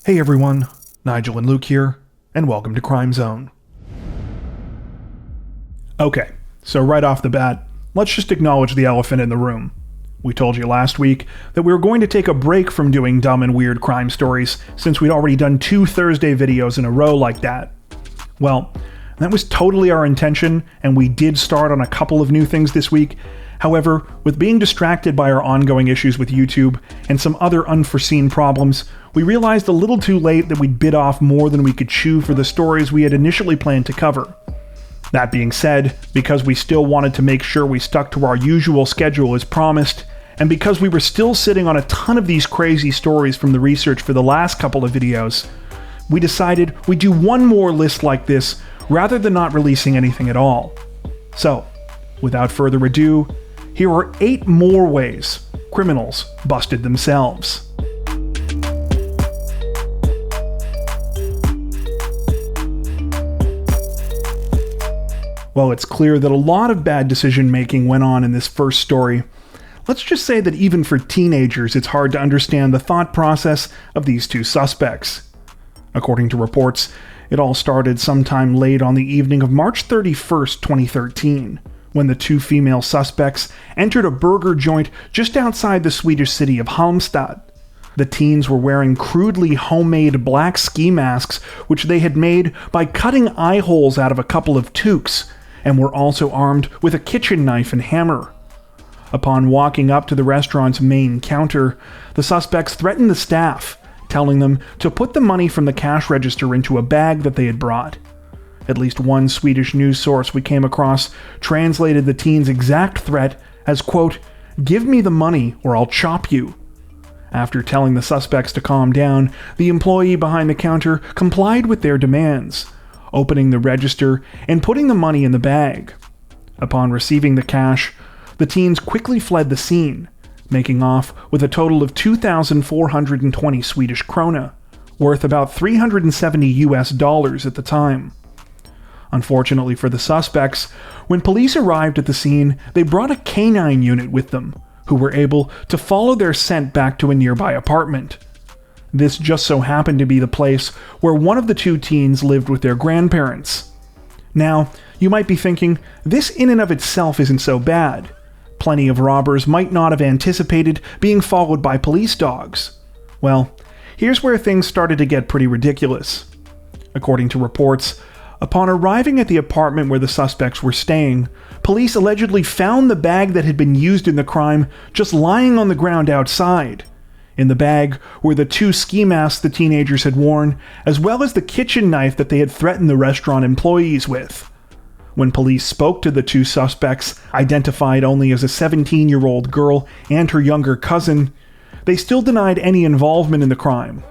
Hey everyone, Nigel and Luke here, and welcome to Crime Zone. Okay, so right off the bat, let's just acknowledge the elephant in the room. We told you last week that we were going to take a break from doing dumb and weird crime stories since we'd already done 2 Thursday videos in a row like that. Well, that was totally our intention, and we did start on a couple of new things this week. However, with being distracted by our ongoing issues with YouTube and some other unforeseen problems, we realized a little too late that we'd bit off more than we could chew for the stories we had initially planned to cover. That being said, because we still wanted to make sure we stuck to our usual schedule as promised, and because we were still sitting on a ton of these crazy stories from the research for the last couple of videos, we decided we'd do one more list like this rather than not releasing anything at all. So, without further ado, here are 8 more ways criminals busted themselves. While it's clear that a lot of bad decision-making went on in this first story, let's just say that even for teenagers, it's hard to understand the thought process of these 2 suspects. According to reports, it all started sometime late on the evening of March 31st, 2013, when the 2 female suspects entered a burger joint just outside the Swedish city of Halmstad. The teens were wearing crudely homemade black ski masks, which they had made by cutting eye holes out of a couple of toques, and were also armed with a kitchen knife and hammer. Upon walking up to the restaurant's main counter, the suspects threatened the staff, telling them to put the money from the cash register into a bag that they had brought. At least one Swedish news source we came across translated the teens' exact threat as, quote, "Give me the money or I'll chop you." After telling the suspects to calm down, the employee behind the counter complied with their demands, opening the register and putting the money in the bag. Upon receiving the cash, the teens quickly fled the scene, making off with a total of 2,420 Swedish krona, worth about $370 at the time. Unfortunately for the suspects, when police arrived at the scene, they brought a canine unit with them, who were able to follow their scent back to a nearby apartment. This just so happened to be the place where one of the 2 teens lived with their grandparents. Now, you might be thinking, this in and of itself isn't so bad. Plenty of robbers might not have anticipated being followed by police dogs. Well, here's where things started to get pretty ridiculous. According to reports, upon arriving at the apartment where the suspects were staying, police allegedly found the bag that had been used in the crime just lying on the ground outside. In the bag were the 2 ski masks the teenagers had worn, as well as the kitchen knife that they had threatened the restaurant employees with. When police spoke to the 2 suspects, identified only as a 17-year-old girl and her younger cousin, they still denied any involvement in the crime.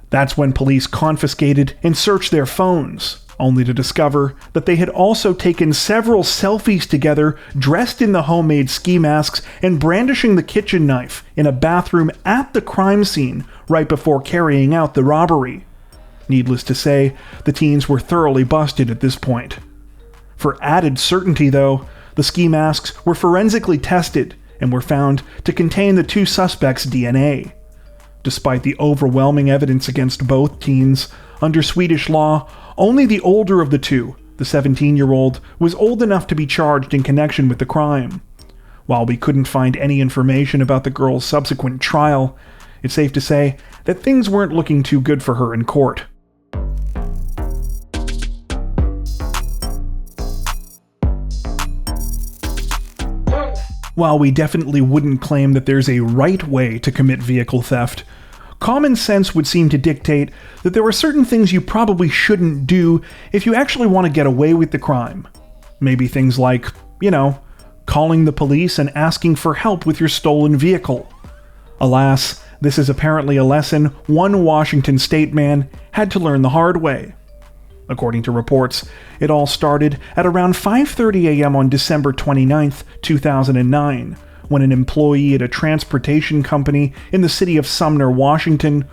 That's when police confiscated and searched their phones, only to discover that they had also taken several selfies together dressed in the homemade ski masks and brandishing the kitchen knife in a bathroom at the crime scene right before carrying out the robbery. Needless to say, the teens were thoroughly busted at this point. For added certainty, though, the ski masks were forensically tested and were found to contain the 2 suspects' DNA. Despite the overwhelming evidence against both teens, under Swedish law, only the older of the 2, the 17-year-old, was old enough to be charged in connection with the crime. While we couldn't find any information about the girl's subsequent trial, it's safe to say that things weren't looking too good for her in court. While we definitely wouldn't claim that there's a right way to commit vehicle theft, common sense would seem to dictate that there are certain things you probably shouldn't do if you actually want to get away with the crime. Maybe things like, calling the police and asking for help with your stolen vehicle. Alas, this is apparently a lesson one Washington state man had to learn the hard way. According to reports, it all started at around 5:30 a.m. on December 29, 2009, when an employee at a transportation company in the city of Sumner, Washington,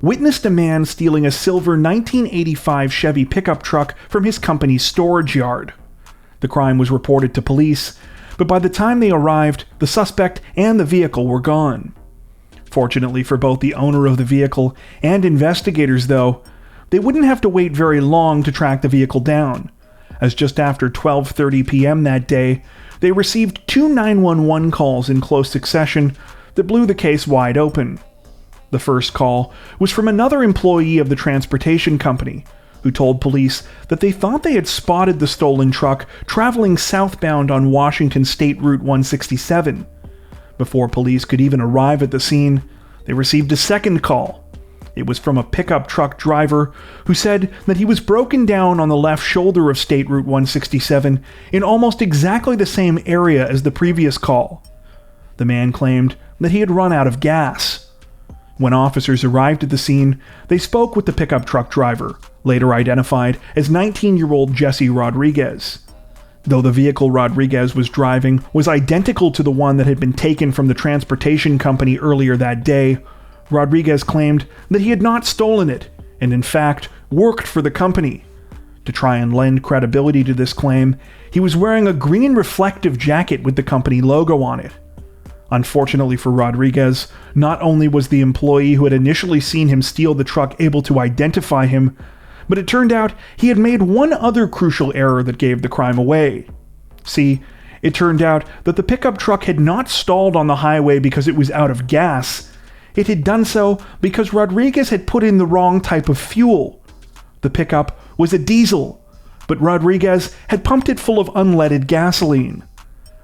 witnessed a man stealing a silver 1985 Chevy pickup truck from his company's storage yard. The crime was reported to police, but by the time they arrived, the suspect and the vehicle were gone. Fortunately for both the owner of the vehicle and investigators, though, they wouldn't have to wait very long to track the vehicle down, as just after 12:30 p.m. that day, they received 2 911 calls in close succession that blew the case wide open. The first call was from another employee of the transportation company, who told police that they thought they had spotted the stolen truck traveling southbound on Washington State Route 167. Before police could even arrive at the scene, they received a second call. It was from a pickup truck driver who said that he was broken down on the left shoulder of State Route 167 in almost exactly the same area as the previous call. The man claimed that he had run out of gas. When officers arrived at the scene, they spoke with the pickup truck driver, later identified as 19-year-old Jesse Rodriguez. Though the vehicle Rodriguez was driving was identical to the one that had been taken from the transportation company earlier that day, Rodriguez claimed that he had not stolen it, and in fact worked for the company. To try and lend credibility to this claim, he was wearing a green reflective jacket with the company logo on it. Unfortunately for Rodriguez, not only was the employee who had initially seen him steal the truck able to identify him, but it turned out he had made one other crucial error that gave the crime away. See, it turned out that the pickup truck had not stalled on the highway because it was out of gas. It had done so because Rodriguez had put in the wrong type of fuel. The pickup was a diesel, but Rodriguez had pumped it full of unleaded gasoline.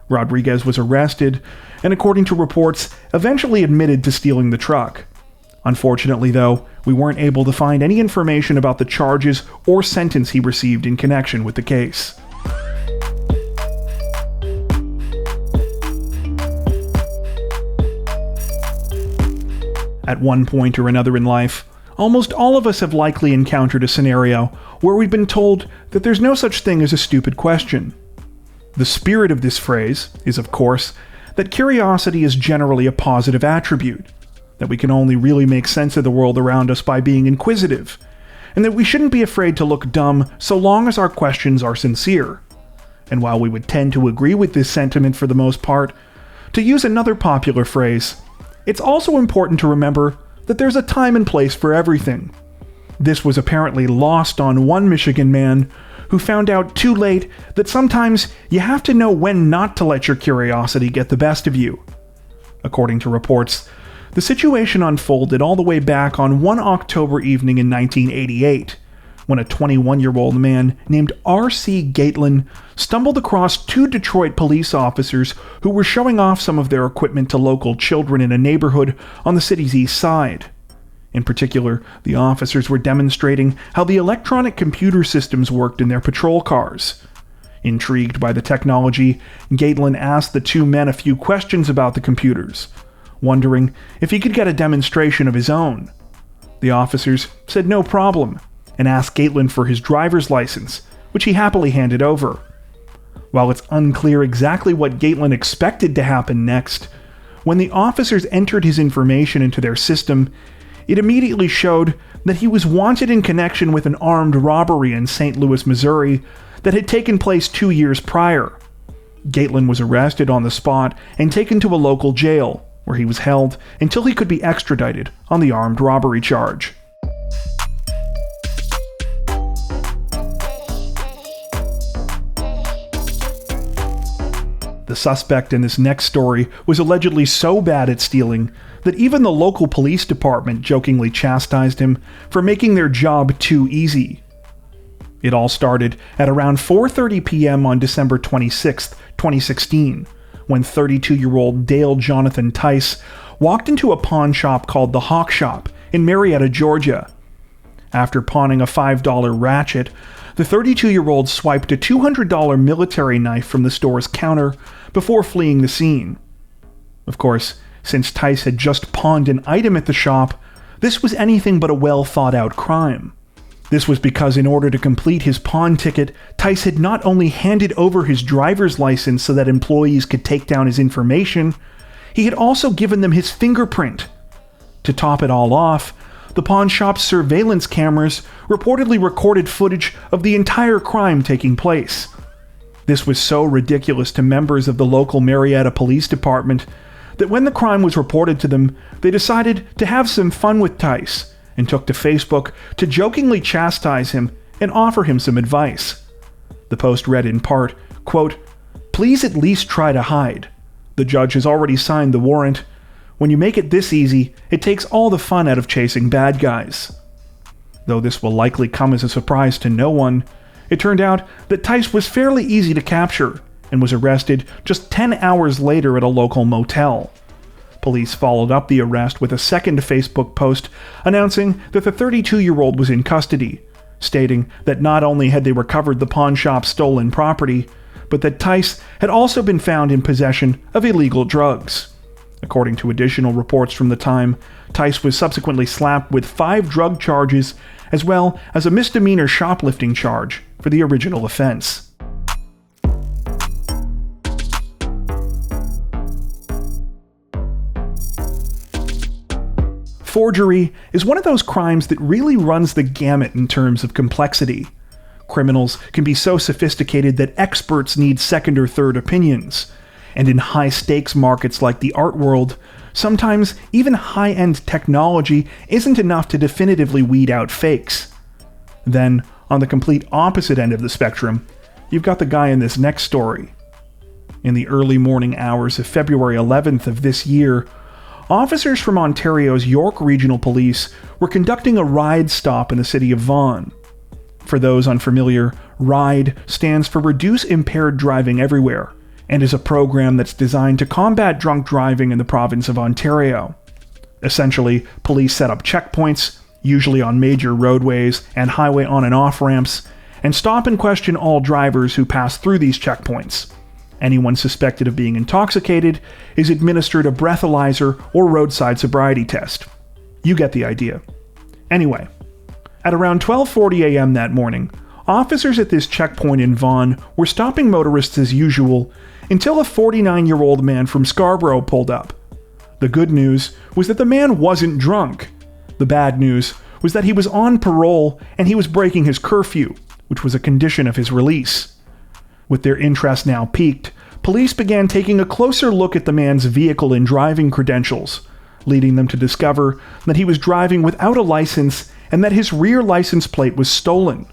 Rodriguez was arrested, and according to reports, eventually admitted to stealing the truck. Unfortunately, though, we weren't able to find any information about the charges or sentence he received in connection with the case. At one point or another in life, almost all of us have likely encountered a scenario where we've been told that there's no such thing as a stupid question. The spirit of this phrase is, of course, that curiosity is generally a positive attribute, that we can only really make sense of the world around us by being inquisitive, and that we shouldn't be afraid to look dumb so long as our questions are sincere. And while we would tend to agree with this sentiment for the most part, to use another popular phrase, it's also important to remember that there's a time and place for everything. This was apparently lost on one Michigan man who found out too late that sometimes you have to know when not to let your curiosity get the best of you. According to reports, the situation unfolded all the way back on one October evening in 1988, when a 21-year-old man named R.C. Gatelin stumbled across 2 Detroit police officers who were showing off some of their equipment to local children in a neighborhood on the city's east side. In particular, the officers were demonstrating how the electronic computer systems worked in their patrol cars. Intrigued by the technology, Gatelin asked the 2 men a few questions about the computers, wondering if he could get a demonstration of his own. The officers said no problem, and asked Gatelin for his driver's license, which he happily handed over. While it's unclear exactly what Gatelin expected to happen next, when the officers entered his information into their system, it immediately showed that he was wanted in connection with an armed robbery in St. Louis, Missouri that had taken place 2 years prior. Gatelin was arrested on the spot and taken to a local jail, where he was held until he could be extradited on the armed robbery charge. The suspect in this next story was allegedly so bad at stealing that even the local police department jokingly chastised him for making their job too easy. It all started at around 4:30 p.m. on December 26, 2016, when 32-year-old Dale Jonathan Tice walked into a pawn shop called the Hawk Shop in Marietta, Georgia. After pawning a $5 ratchet, the 32-year-old swiped a $200 military knife from the store's counter before fleeing the scene. Of course, since Tice had just pawned an item at the shop, this was anything but a well-thought-out crime. This was because in order to complete his pawn ticket, Tice had not only handed over his driver's license so that employees could take down his information, he had also given them his fingerprint. To top it all off, the pawn shop's surveillance cameras reportedly recorded footage of the entire crime taking place. This was so ridiculous to members of the local Marietta Police Department that when the crime was reported to them, they decided to have some fun with Tice and took to Facebook to jokingly chastise him and offer him some advice. The post read in part, quote, "Please at least try to hide. The judge has already signed the warrant. When you make it this easy, it takes all the fun out of chasing bad guys." Though this will likely come as a surprise to no one, it turned out that Tice was fairly easy to capture and was arrested just 10 hours later at a local motel. Police followed up the arrest with a second Facebook post announcing that the 32-year-old was in custody, stating that not only had they recovered the pawn shop's stolen property, but that Tice had also been found in possession of illegal drugs. According to additional reports from the time, Tice was subsequently slapped with 5 drug charges as well as a misdemeanor shoplifting charge for the original offense. Forgery is one of those crimes that really runs the gamut in terms of complexity. Criminals can be so sophisticated that experts need second or third opinions. And in high-stakes markets like the art world, sometimes even high-end technology isn't enough to definitively weed out fakes. Then, on the complete opposite end of the spectrum, you've got the guy in this next story. In the early morning hours of February 11th of this year, officers from Ontario's York Regional Police were conducting a ride stop in the city of Vaughan. For those unfamiliar, RIDE stands for Reduce Impaired Driving Everywhere, and is a program that's designed to combat drunk driving in the province of Ontario. Essentially, police set up checkpoints, usually on major roadways and highway on and off ramps, and stop and question all drivers who pass through these checkpoints. Anyone suspected of being intoxicated is administered a breathalyzer or roadside sobriety test. You get the idea. Anyway, at around 12:40 a.m. that morning, officers at this checkpoint in Vaughan were stopping motorists as usual until a 49-year-old man from Scarborough pulled up. The good news was that the man wasn't drunk. The bad news was that he was on parole and he was breaking his curfew, which was a condition of his release. With their interest now piqued, police began taking a closer look at the man's vehicle and driving credentials, leading them to discover that he was driving without a license and that his rear license plate was stolen.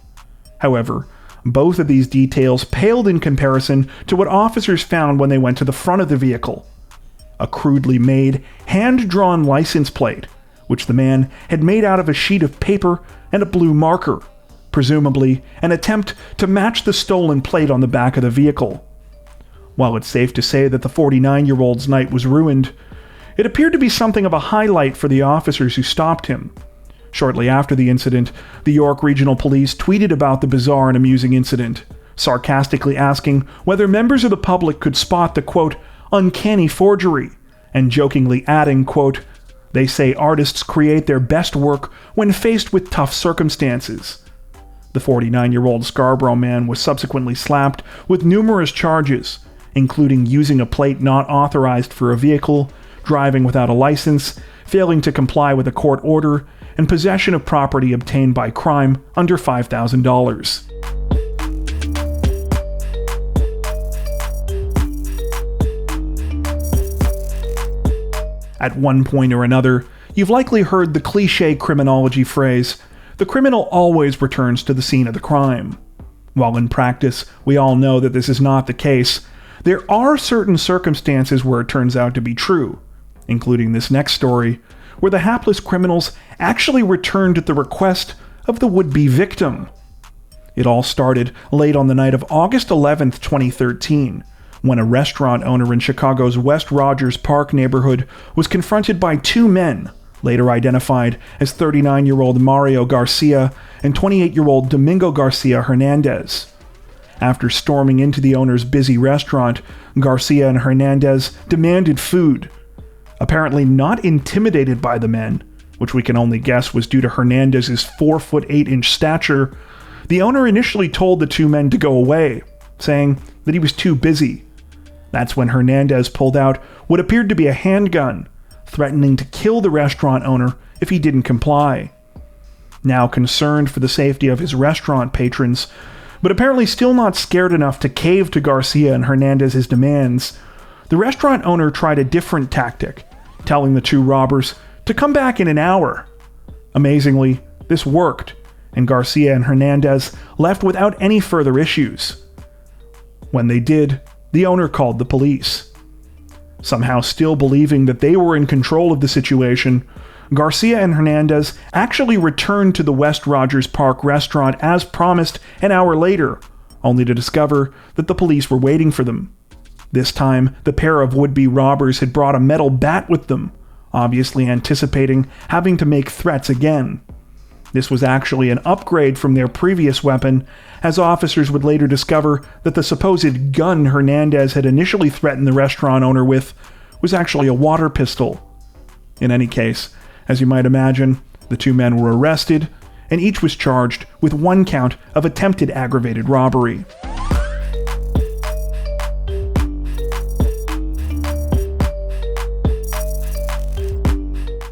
However, both of these details paled in comparison to what officers found when they went to the front of the vehicle. A crudely made, hand-drawn license plate, which the man had made out of a sheet of paper and a blue marker, presumably an attempt to match the stolen plate on the back of the vehicle. While it's safe to say that the 49-year-old's night was ruined, it appeared to be something of a highlight for the officers who stopped him. Shortly after the incident, the York Regional Police tweeted about the bizarre and amusing incident, sarcastically asking whether members of the public could spot the, quote, uncanny forgery, and jokingly adding, quote, "They say artists create their best work when faced with tough circumstances." The 49-year-old Scarborough man was subsequently slapped with numerous charges, including using a plate not authorized for a vehicle, driving without a license, failing to comply with a court order, and possession of property obtained by crime under $5,000. At one point or another, you've likely heard the cliché criminology phrase, "The criminal always returns to the scene of the crime." While in practice, we all know that this is not the case, there are certain circumstances where it turns out to be true, including this next story, where the hapless criminals actually returned at the request of the would-be victim. It all started late on the night of August 11th, 2013, when a restaurant owner in Chicago's West Rogers Park neighborhood was confronted by 2 men, later identified as 39-year-old Mario Garcia and 28-year-old Domingo Garcia Hernandez. After storming into the owner's busy restaurant, Garcia and Hernandez demanded food. Apparently not intimidated by the men, which we can only guess was due to Hernandez's 4'8" stature, the owner initially told the 2 men to go away, saying that he was too busy. That's when Hernandez pulled out what appeared to be a handgun, threatening to kill the restaurant owner if he didn't comply. Now concerned for the safety of his restaurant patrons, but apparently still not scared enough to cave to Garcia and Hernandez's demands, the restaurant owner tried a different tactic, telling the two robbers to come back in an hour. Amazingly, this worked, and Garcia and Hernandez left without any further issues. When they did, the owner called the police. Somehow still believing that they were in control of the situation, Garcia and Hernandez actually returned to the West Rogers Park restaurant as promised an hour later, only to discover that the police were waiting for them. This time, the pair of would-be robbers had brought a metal bat with them, obviously anticipating having to make threats again. This was actually an upgrade from their previous weapon, as officers would later discover that the supposed gun Hernandez had initially threatened the restaurant owner with was actually a water pistol. In any case, as you might imagine, the two men were arrested, and each was charged with 1 count of attempted aggravated robbery.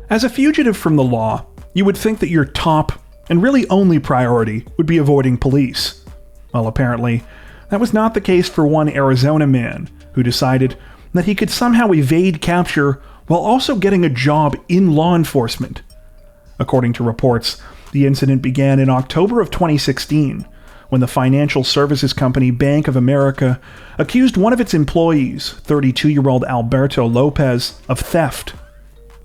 As a fugitive from the law, you would think that your top and really only priority would be avoiding police. Well, apparently, that was not the case for one Arizona man who decided that he could somehow evade capture while also getting a job in law enforcement. According to reports, the incident began in October of 2016, when the financial services company Bank of America accused one of its employees, 32-year-old Alberto Lopez, of theft.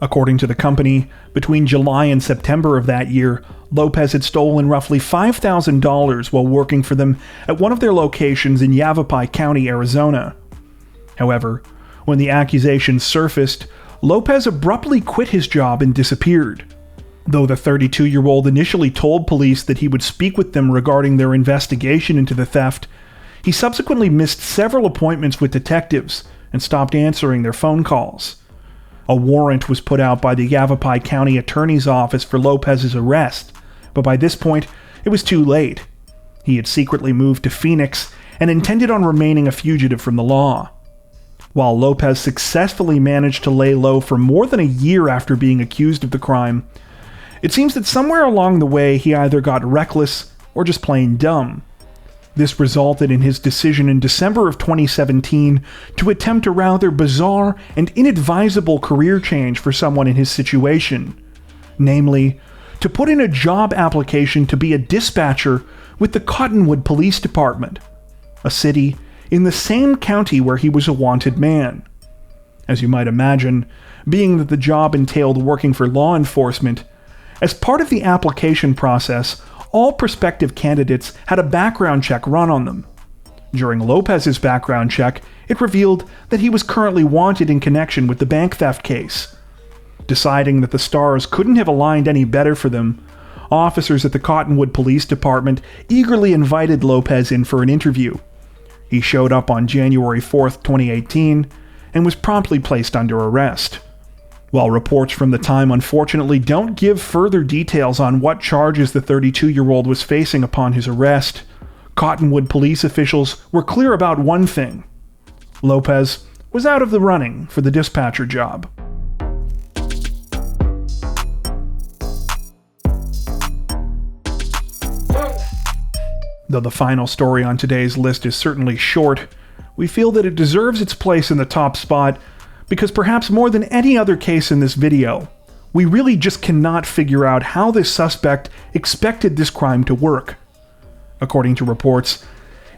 According to the company, between July and September of that year, Lopez had stolen roughly $5,000 while working for them at one of their locations in Yavapai County, Arizona. However, when the accusations surfaced, Lopez abruptly quit his job and disappeared. Though the 32-year-old initially told police that he would speak with them regarding their investigation into the theft, he subsequently missed several appointments with detectives and stopped answering their phone calls. A warrant was put out by the Yavapai County Attorney's Office for Lopez's arrest, but by this point, it was too late. He had secretly moved to Phoenix and intended on remaining a fugitive from the law. While Lopez successfully managed to lay low for more than a year after being accused of the crime, it seems that somewhere along the way he either got reckless or just plain dumb. This resulted in his decision in December of 2017 to attempt a rather bizarre and inadvisable career change for someone in his situation. Namely, to put in a job application to be a dispatcher with the Cottonwood Police Department, a city in the same county where he was a wanted man. As you might imagine, being that the job entailed working for law enforcement, as part of the application process, all prospective candidates had a background check run on them. During Lopez's background check, it revealed that he was currently wanted in connection with the bank theft case. Deciding that the stars couldn't have aligned any better for them, officers at the Cottonwood Police Department eagerly invited Lopez in for an interview. He showed up on January 4th, 2018, and was promptly placed under arrest. While reports from the time unfortunately don't give further details on what charges the 32-year-old was facing upon his arrest, Cottonwood police officials were clear about one thing: Lopez was out of the running for the dispatcher job. Though the final story on today's list is certainly short, we feel that it deserves its place in the top spot because perhaps more than any other case in this video, we really just cannot figure out how this suspect expected this crime to work. According to reports,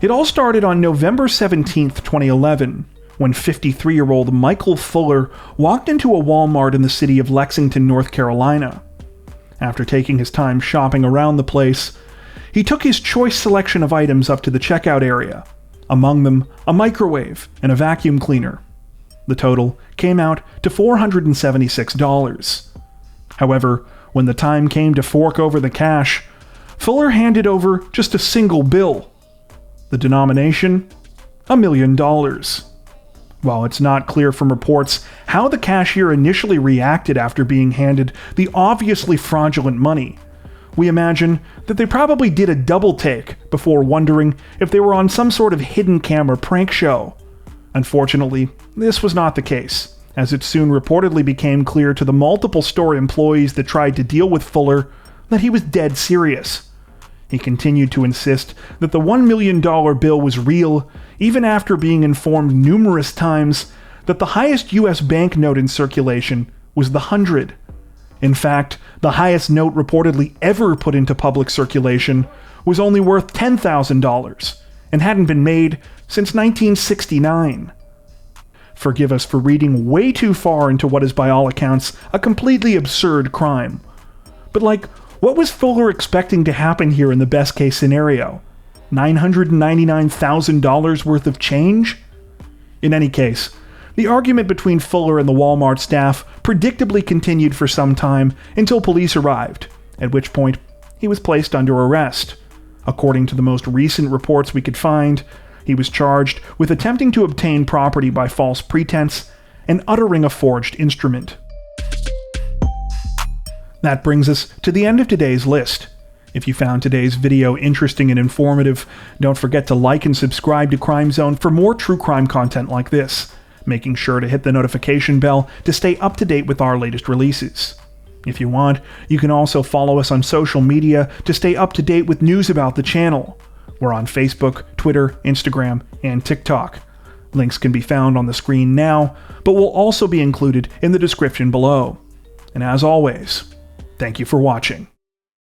it all started on November 17th, 2011, when 53-year-old Michael Fuller walked into a Walmart in the city of Lexington, North Carolina. After taking his time shopping around the place, he took his choice selection of items up to the checkout area, among them a microwave and a vacuum cleaner. The total came out to $476. However, when the time came to fork over the cash, Fuller handed over just a single bill. The denomination? $1 million. While it's not clear from reports how the cashier initially reacted after being handed the obviously fraudulent money, we imagine that they probably did a double take before wondering if they were on some sort of hidden camera prank show. Unfortunately, this was not the case, as it soon reportedly became clear to the multiple store employees that tried to deal with Fuller that he was dead serious. He continued to insist that the $1 million bill was real, even after being informed numerous times that the highest US banknote in circulation was the 100. In fact, the highest note reportedly ever put into public circulation was only worth $10,000 and hadn't been made since 1969. Forgive us for reading way too far into what is by all accounts a completely absurd crime. But what was Fuller expecting to happen here in the best case scenario? $999,000 worth of change? In any case, the argument between Fuller and the Walmart staff predictably continued for some time until police arrived, at which point he was placed under arrest. According to the most recent reports we could find, he was charged with attempting to obtain property by false pretense and uttering a forged instrument. That brings us to the end of today's list. If you found today's video interesting and informative, don't forget to like and subscribe to Crime Zone for more true crime content like this, making sure to hit the notification bell to stay up to date with our latest releases. If you want, you can also follow us on social media to stay up to date with news about the channel. We're on Facebook, Twitter, Instagram, and TikTok. Links can be found on the screen now, but will also be included in the description below. And as always, thank you for watching.